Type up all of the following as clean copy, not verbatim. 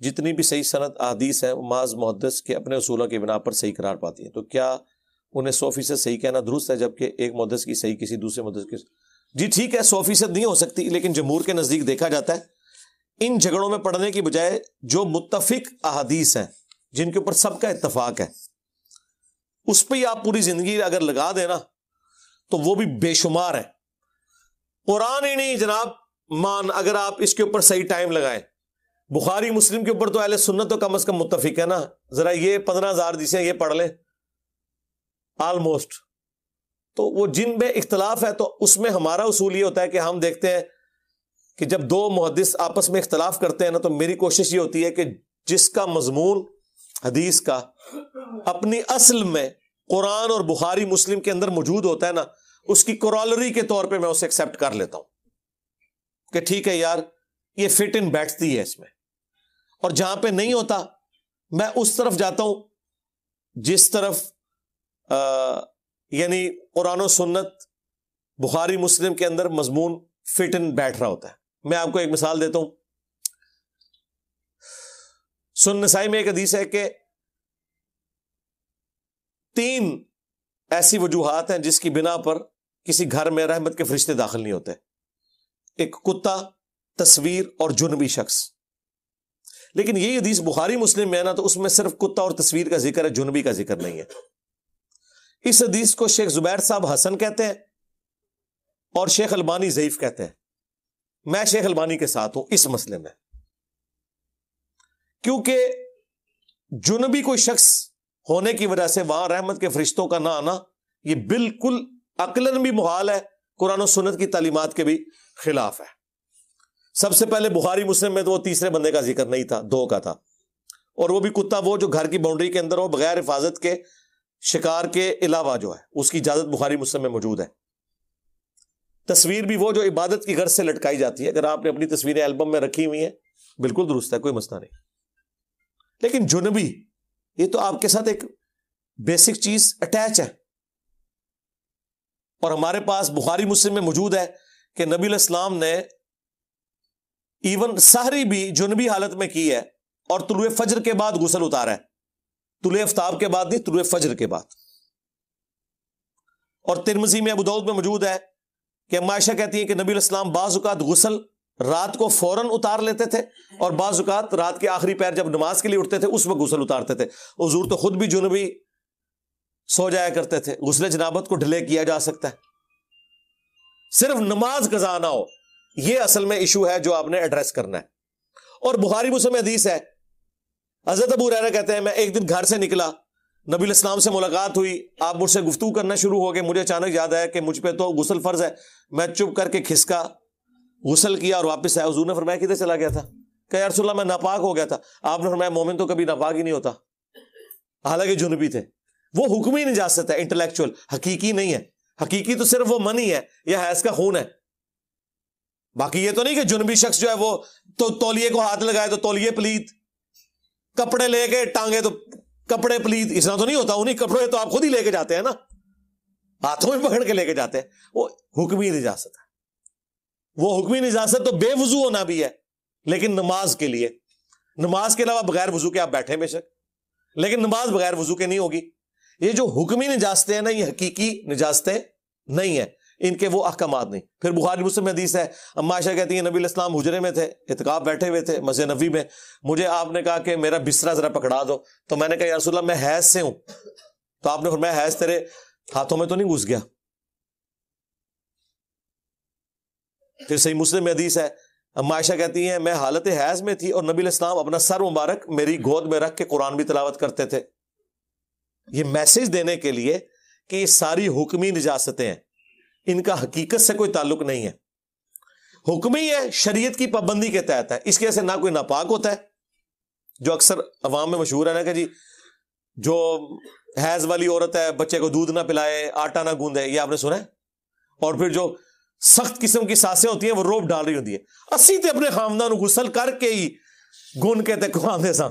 جتنی بھی صحیح سند احادیث ہیں وہ محض محدث کے اپنے اصولوں کی بنا پر صحیح قرار پاتی ہیں، تو کیا انہیں 100% صحیح کہنا درست ہے جبکہ ایک محدث کی صحیح کسی دوسرے محدث کی؟ جی ٹھیک ہے، 100% نہیں ہو سکتی، لیکن جمہور کے نزدیک دیکھا جاتا ہے ان جھگڑوں میں پڑھنے کی بجائے جو متفق احادیث ہیں جن کے اوپر سب کا اتفاق ہے اس پہ ہی آپ پوری زندگی اگر لگا دیں نا تو وہ بھی بے شمار ہے۔ قرآن ہی نہیں جناب، اگر آپ اس کے اوپر صحیح ٹائم لگائیں، بخاری مسلم کے اوپر تو اہل سنت تو کم از کم متفق ہے نا، ذرا یہ 15,000 حدیثیں یہ پڑھ لیں آلموسٹ، تو وہ جن میں اختلاف ہے تو اس میں ہمارا اصول یہ ہوتا ہے کہ ہم دیکھتے ہیں کہ جب دو محدث آپس میں اختلاف کرتے ہیں نا تو میری کوشش یہ ہوتی ہے کہ جس کا مضمون حدیث کا اپنی اصل میں قرآن اور بخاری مسلم کے اندر موجود ہوتا ہے نا، اس کی کورالری کے طور پہ میں اسے ایکسیپٹ کر لیتا ہوں کہ ٹھیک ہے یار یہ فٹ ان بیٹھتی ہے اس میں، اور جہاں پہ نہیں ہوتا میں اس طرف جاتا ہوں جس طرف یعنی قرآن و سنت بخاری مسلم کے اندر مضمون فٹ ان بیٹھ رہا ہوتا ہے۔ میں آپ کو ایک مثال دیتا ہوں، سنن نسائی میں ایک حدیث ہے کہ 3 ایسی وجوہات ہیں جس کی بنا پر کسی گھر میں رحمت کے فرشتے داخل نہیں ہوتے، ایک کتا، تصویر اور جنبی شخص۔ لیکن یہی حدیث بخاری مسلم میں ہے نا تو اس میں صرف کتا اور تصویر کا ذکر ہے، جنبی کا ذکر نہیں ہے۔ اس حدیث کو شیخ زبیر صاحب حسن کہتے ہیں اور شیخ البانی ضعیف کہتے ہیں۔ میں شیخ البانی کے ساتھ ہوں اس مسئلے میں، کیونکہ جنبی کوئی شخص ہونے کی وجہ سے وہاں رحمت کے فرشتوں کا نہ آنا یہ بالکل عقلاً بھی محال ہے، قرآن و سنت کی تعلیمات کے بھی خلاف ہے۔ سب سے پہلے بخاری مسلم میں تو وہ تیسرے بندے کا ذکر نہیں تھا، 2 کا تھا، اور وہ بھی کتا وہ جو گھر کی باؤنڈری کے اندر ہو بغیر حفاظت کے، شکار کے علاوہ جو ہے اس کی اجازت بخاری مسلم میں موجود ہے۔ تصویر بھی وہ جو عبادت کی غرض سے لٹکائی جاتی ہے، اگر آپ نے اپنی تصویریں البم میں رکھی ہوئی ہیں بالکل درست ہے، کوئی مسئلہ نہیں۔ لیکن جنبی یہ تو آپ کے ساتھ ایک بیسک چیز اٹیچ ہے، اور ہمارے پاس بخاری مسلم میں موجود ہے کہ نبی علیہ السلام نے ایون سحری بھی جنبی حالت میں کی ہے اور طلوع فجر کے بعد غسل اتارا ہے، طلوع آفتاب کے بعد نہیں، طلوع فجر کے بعد۔ اور ترمذی میں، ابو داؤد میں موجود ہے کہ اما عائشہ کہتی ہیں کہ نبی علیہ السلام بعض اوقات غسل رات کو فوراً اتار لیتے تھے اور بعض اوقات رات کے آخری پہر جب نماز کے لیے اٹھتے تھے اس وقت غسل اتارتے تھے۔ حضور تو خود بھی جنبی سو جایا کرتے تھے، غسل جنابت کو ڈیلے کیا جا سکتا ہے، صرف نماز قضا نہ ہو، یہ اصل میں ایشو ہے جو آپ نے ایڈریس کرنا ہے۔ اور بخاری مسلم میں حدیث ہے، حضرت ابو ہریرہ کہتے ہیں میں ایک دن گھر سے نکلا، نبی علیہ السلام سے ملاقات ہوئی، آپ مجھ سے گفتگو کرنا شروع ہو گئے، مجھے اچانک یاد آیا کہ مجھ پہ تو غسل فرض ہے، میں چپ کر کے کھسکا، غسل کیا اور واپس آیا۔ حضور نے فرمایا کدھر چلا گیا تھا؟ کہ یا رسول اللہ میں ناپاک ہو گیا تھا۔ آپ نے فرمایا مومن تو کبھی ناپاک ہی نہیں ہوتا، حالانکہ جنبی تھے۔ وہ حکمی نجاست ہے، انٹلیکچوئل، حقیقی نہیں ہے۔ حقیقی تو صرف وہ منی ہے یا حیض کا خون ہے، باقی یہ تو نہیں کہ جنبی شخص جو ہے وہ تو تولیے کو ہاتھ لگائے تو تولیے پلیت، کپڑے لے کے ٹانگے تو کپڑے پلیت، اس طرح تو نہیں ہوتا۔ انہیں کپڑے تو آپ خود ہی لے کے جاتے ہیں نا، ہاتھوں میں پکڑ کے لے کے جاتے ہیں۔ وہ حکمی نجاست ہے۔ وہ حکمی نجاست تو بے وضو ہونا بھی ہے، لیکن نماز کے لیے، نماز کے علاوہ بغیر وضو کے آپ بیٹھے بے شک، لیکن نماز بغیر وضو کے نہیں ہوگی۔ یہ جو حکمی نجاستیں ہیں نا یہ حقیقی نجاستیں نہیں ہیں، ان کے وہ احکامات نہیں۔ پھر بخاری مسلم میں حدیث ہے، اما عائشہ کہتی ہیں نبی علیہ السلام حجرے میں تھے، اعتکاف بیٹھے ہوئے تھے مسجد نبوی میں، مجھے آپ نے کہا کہ میرا بسترا ذرا پکڑا دو، تو میں نے کہا یا رسول اللہ میں حیض سے ہوں، تو آپ نے فرمایا حیض تیرے ہاتھوں میں تو نہیں گھس گیا؟ پھر صحیح مسلم میں حدیث ہے، اما عائشہ کہتی ہیں میں حالت حیض میں تھی اور نبی علیہ السلام اپنا سر مبارک میری گود میں رکھ کے قرآن بھی تلاوت کرتے تھے۔ یہ میسج دینے کے لیے کہ یہ ساری حکمی نجاستیں ہیں، ان کا حقیقت سے کوئی تعلق نہیں ہے، حکمی ہے، شریعت کی پابندی کے تحت ہے، اس کی وجہ سے نہ کوئی ناپاک ہوتا ہے، جو اکثر عوام میں مشہور ہے نا کہ جی جو حیض والی عورت ہے بچے کو دودھ نہ پلائے، آٹا نہ گوندے، یہ آپ نے سنا ہے؟ اور پھر جو سخت قسم کی سانسیں ہوتی ہیں وہ روب ڈال رہی ہوتی ہے، اسی تے اپنے خاندان غسل کر کے ہی گن کے تے قرآن دے سان،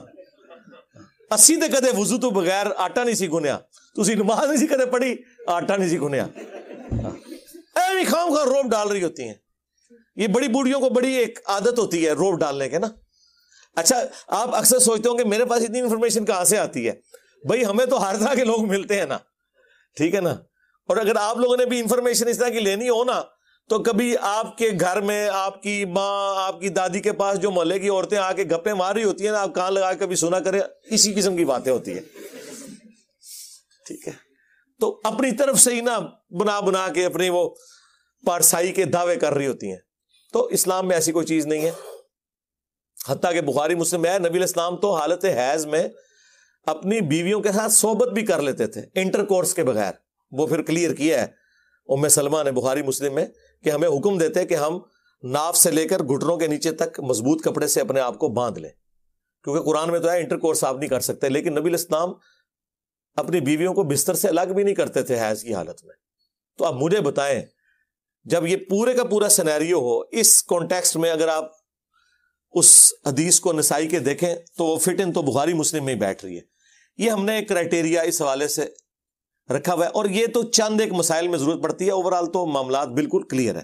اسی تے کدے وضو تو بغیر آٹا نہیں سی گنیا، تسی نماز نہیں سی کدے پڑھی، آٹا نہیں سی گنیا، ایویں خام خواہ روب ڈال رہی ہوتی ہیں۔ یہ بڑی بوڑھیوں کو بڑی ایک عادت ہوتی ہے روب ڈالنے کے نا، اچھا آپ اکثر سوچتے ہوں کہ میرے پاس اتنی انفارمیشن کہاں سے آتی ہے؟ بھائی ہمیں تو ہر طرح کے لوگ ملتے ہیں نا، ٹھیک ہے نا. اور اگر آپ لوگوں نے بھی انفارمیشن اس طرح کی لینی ہو نا، تو کبھی آپ کے گھر میں آپ کی ماں آپ کی دادی کے پاس جو محلے کی عورتیں آ کے گپیں مار رہی ہوتی ہیں نا، آپ کان لگا کے کبھی سنا کریں، اسی قسم کی باتیں ہوتی ہیں. ٹھیک ہے، تو اپنی طرف سے ہی نا بنا کے اپنی وہ پارسائی کے دعوے کر رہی ہوتی ہیں. تو اسلام میں ایسی کوئی چیز نہیں ہے. حتیٰ کہ بخاری مسلم ہے نبی علیہ السلام تو حالت حیض میں اپنی بیویوں کے ساتھ صحبت بھی کر لیتے تھے انٹر کورس کے بغیر. وہ پھر کلیئر کیا ہے ام سلمہ نے بخاری مسلم میں کہ ہمیں حکم دیتے کہ ہم ناف سے لے کر گھٹنوں کے نیچے تک مضبوط کپڑے سے اپنے آپ کو باندھ لیں، کیونکہ قرآن میں تو ہے انٹر کورس آپ نہیں کر سکتے. لیکن نبی علیہ السلام اپنی بیویوں کو بستر سے الگ بھی نہیں کرتے تھے حیض کی حالت میں. تو آپ مجھے بتائیں جب یہ پورے کا پورا سینیریو ہو اس کانٹیکسٹ میں، اگر آپ اس حدیث کو نسائی کے دیکھیں تو وہ فٹ ان تو بخاری مسلم میں ہی بیٹھ رہی ہے. یہ ہم نے ایک کرائٹیریا اس حوالے سے رکھا ہوا ہے، اور یہ تو چند ایک مسائل میں ضرورت پڑتی ہے، اوورآل تو معاملات بالکل کلیئر ہے.